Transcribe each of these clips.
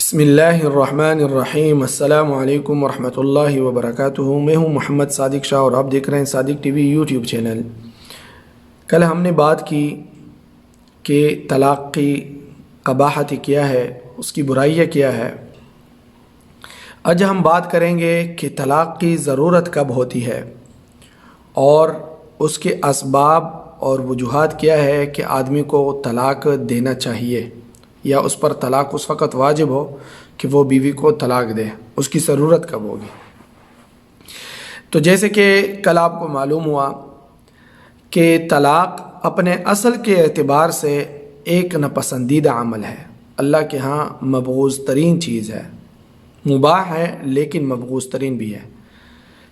بسم اللہ الرحمن الرحیم۔ السلام علیکم ورحمۃ اللہ وبرکاتہ۔ میں ہوں محمد صادق شاہ اور آپ دیکھ رہے ہیں صادق ٹی وی یوٹیوب چینل۔ کل ہم نے بات کی کہ طلاق کی قباحت کیا ہے، اس کی برائیاں کیا ہے۔ آج ہم بات کریں گے کہ طلاق کی ضرورت کب ہوتی ہے اور اس کے اسباب اور وجوہات کیا ہے کہ آدمی کو طلاق دینا چاہیے یا اس پر طلاق اس وقت واجب ہو کہ وہ بیوی کو طلاق دے، اس کی ضرورت کب ہوگی۔ تو جیسے کہ کل آپ کو معلوم ہوا کہ طلاق اپنے اصل کے اعتبار سے ایک ناپسندیدہ عمل ہے، اللہ کے ہاں مبغوض ترین چیز ہے، مباح ہے لیکن مبغوض ترین بھی ہے۔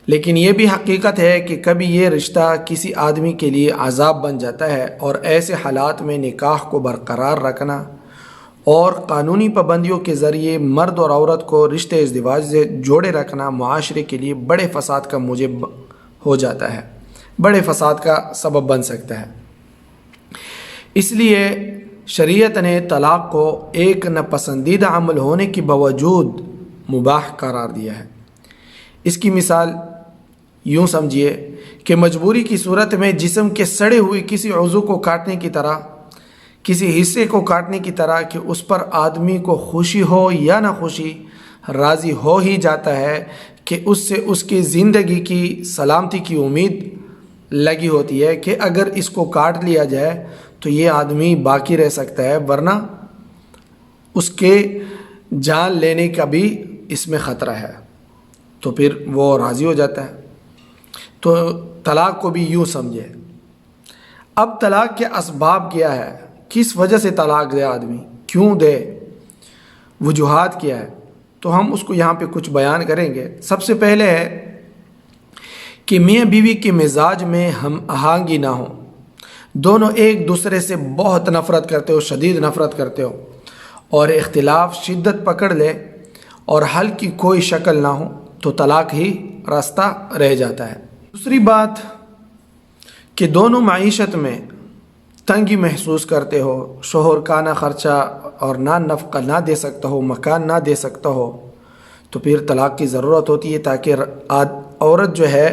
لیکن یہ بھی حقیقت ہے کہ کبھی یہ رشتہ کسی آدمی کے لیے عذاب بن جاتا ہے، اور ایسے حالات میں نکاح کو برقرار رکھنا اور قانونی پابندیوں کے ذریعے مرد اور عورت کو رشتے ازدواج سے جوڑے رکھنا معاشرے کے لیے بڑے فساد کا موجب ہو جاتا ہے، بڑے فساد کا سبب بن سکتا ہے۔ اس لیے شریعت نے طلاق کو ایک ناپسندیدہ عمل ہونے کے باوجود مباح قرار دیا ہے۔ اس کی مثال یوں سمجھیے کہ مجبوری کی صورت میں جسم کے سڑے ہوئے کسی عضو کو کاٹنے کی طرح، کسی حصے کو کاٹنے کی طرح کہ اس پر آدمی کو خوشی ہو یا نہ خوشی راضی ہو ہی جاتا ہے کہ اس سے اس کی زندگی کی سلامتی کی امید لگی ہوتی ہے کہ اگر اس کو کاٹ لیا جائے تو یہ آدمی باقی رہ سکتا ہے، ورنہ اس کے جان لینے کا بھی اس میں خطرہ ہے، تو پھر وہ راضی ہو جاتا ہے۔ تو طلاق کو بھی یوں سمجھے۔ اب طلاق کے اسباب کیا ہے، کس وجہ سے طلاق دے آدمی، کیوں دے، وجوہات کیا ہے، تو ہم اس کو یہاں پہ کچھ بیان کریں گے۔ سب سے پہلے ہے کہ میاں بیوی کے مزاج میں ہم آہنگی نہ ہو، دونوں ایک دوسرے سے بہت نفرت کرتے ہو، شدید نفرت کرتے ہو، اور اختلاف شدت پکڑ لے اور حل کی کوئی شکل نہ ہو تو طلاق ہی راستہ رہ جاتا ہے۔ دوسری بات کہ دونوں معیشت میں تنگی محسوس کرتے ہو، شوہر کا نہ خرچہ اور نہ نفقہ نہ دے سکتا ہو، مکان نہ دے سکتا ہو، تو پھر طلاق کی ضرورت ہوتی ہے تاکہ عورت جو ہے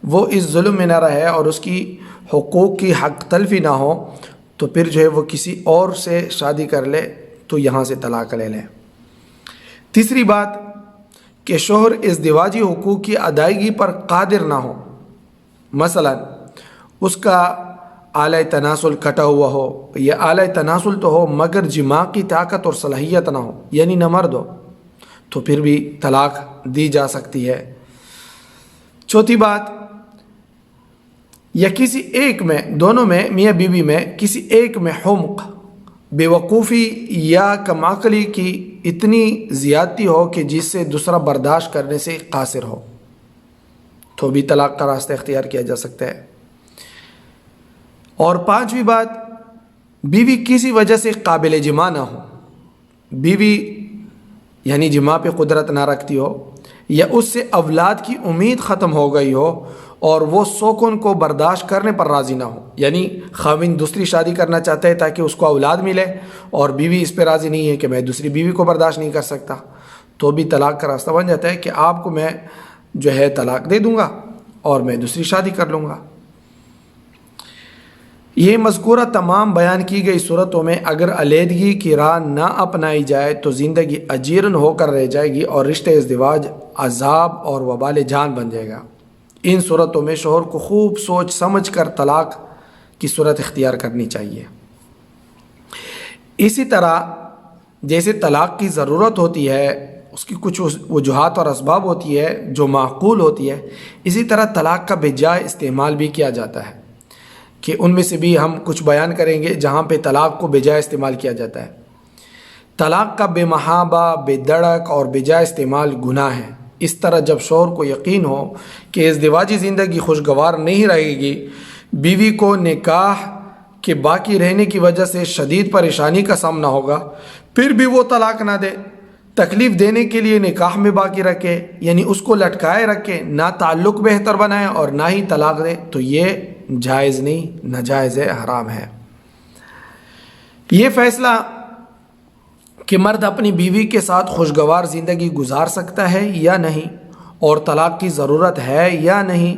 وہ اس ظلم میں نہ رہے اور اس کی حقوق کی حق تلفی نہ ہو، تو پھر جو ہے وہ کسی اور سے شادی کر لے تو یہاں سے طلاق لے لے۔ تیسری بات کہ شوہر ازدواجی حقوق کی ادائیگی پر قادر نہ ہو، مثلا اس کا اعلی تناسل کٹا ہوا ہو، یا اعلی تناسل تو ہو مگر جماع کی طاقت اور صلاحیت نہ ہو، یعنی نہ مرد ہو، تو پھر بھی طلاق دی جا سکتی ہے۔ چوتھی بات، یا کسی ایک میں، دونوں میں، میاں بیوی میں کسی ایک میں حمق، بے وقوفی یا کم عقلی کی اتنی زیادتی ہو کہ جس سے دوسرا برداشت کرنے سے قاصر ہو، تو بھی طلاق کا راستہ اختیار کیا جا سکتا ہے۔ اور پانچویں بات، بیوی کسی وجہ سے قابل جماع نہ ہو، بیوی یعنی جماع پہ قدرت نہ رکھتی ہو، یا اس سے اولاد کی امید ختم ہو گئی ہو اور وہ سکون کو برداشت کرنے پر راضی نہ ہو، یعنی خاوند دوسری شادی کرنا چاہتا ہے تاکہ اس کو اولاد ملے اور بیوی اس پہ راضی نہیں ہے کہ میں دوسری بیوی کو برداشت نہیں کر سکتا، تو بھی طلاق کا راستہ بن جاتا ہے کہ آپ کو میں جو ہے طلاق دے دوں گا اور میں دوسری شادی کر لوں گا۔ یہ مذکورہ تمام بیان کی گئی صورتوں میں اگر علیحدگی کی راہ نہ اپنائی جائے تو زندگی اجیرن ہو کر رہ جائے گی اور رشتہ ازدواج عذاب اور وبال جان بن جائے گا۔ ان صورتوں میں شوہر کو خوب سوچ سمجھ کر طلاق کی صورت اختیار کرنی چاہیے۔ اسی طرح جیسے طلاق کی ضرورت ہوتی ہے، اس کی کچھ وجوہات اور اسباب ہوتی ہے جو معقول ہوتی ہے، اسی طرح طلاق کا بجائے استعمال بھی کیا جاتا ہے، کہ ان میں سے بھی ہم کچھ بیان کریں گے جہاں پہ طلاق کو بجائے استعمال کیا جاتا ہے۔ طلاق کا بے محابہ، بے دڑک اور بجائے استعمال گناہ ہے۔ اس طرح جب شوہر کو یقین ہو کہ ازدواجی زندگی خوشگوار نہیں رہے گی، بیوی کو نکاح کے باقی رہنے کی وجہ سے شدید پریشانی کا سامنا ہوگا، پھر بھی وہ طلاق نہ دے، تکلیف دینے کے لیے نکاح میں باقی رکھے، یعنی اس کو لٹکائے رکھے، نہ تعلق بہتر بنائے اور نہ ہی طلاق دے، تو یہ جائز نہیں، ناجائز ہے، حرام ہے۔ یہ فیصلہ کہ مرد اپنی بیوی کے ساتھ خوشگوار زندگی گزار سکتا ہے یا نہیں، اور طلاق کی ضرورت ہے یا نہیں،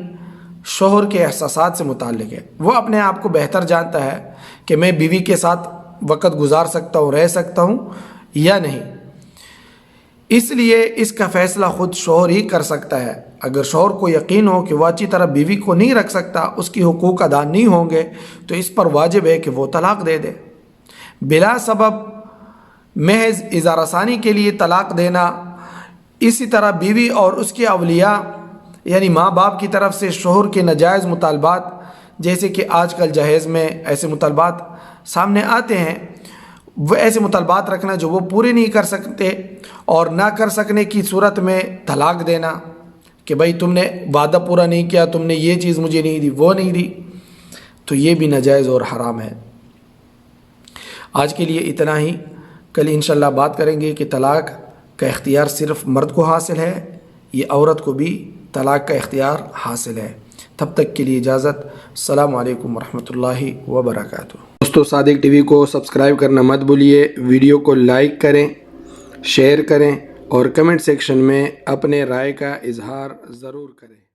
شوہر کے احساسات سے متعلق ہے۔ وہ اپنے آپ کو بہتر جانتا ہے کہ میں بیوی کے ساتھ وقت گزار سکتا ہوں، رہ سکتا ہوں یا نہیں، اس لیے اس کا فیصلہ خود شوہر ہی کر سکتا ہے۔ اگر شوہر کو یقین ہو کہ وہ اچھی طرح بیوی کو نہیں رکھ سکتا، اس کی حقوق ادا نہیں ہوں گے، تو اس پر واجب ہے کہ وہ طلاق دے دے۔ بلا سبب محض اظہار ثانی کے لیے طلاق دینا، اسی طرح بیوی اور اس کے اولیاء یعنی ماں باپ کی طرف سے شوہر کے ناجائز مطالبات، جیسے کہ آج کل جہیز میں ایسے مطالبات سامنے آتے ہیں، وہ ایسے مطالبات رکھنا جو وہ پورے نہیں کر سکتے، اور نہ کر سکنے کی صورت میں طلاق دینا کہ بھائی تم نے وعدہ پورا نہیں کیا، تم نے یہ چیز مجھے نہیں دی، وہ نہیں دی، تو یہ بھی ناجائز اور حرام ہے۔ آج کے لیے اتنا ہی، کل انشاءاللہ بات کریں گے کہ طلاق کا اختیار صرف مرد کو حاصل ہے، یہ عورت کو بھی طلاق کا اختیار حاصل ہے۔ تب تک کے لیے اجازت۔ السلام علیکم ورحمۃ اللہ وبرکاتہ۔ دوستو، صادق ٹی وی کو سبسکرائب کرنا مت بھولیے، ویڈیو کو لائک کریں، شیئر کریں اور کمنٹ سیکشن میں اپنے رائے کا اظہار ضرور کریں۔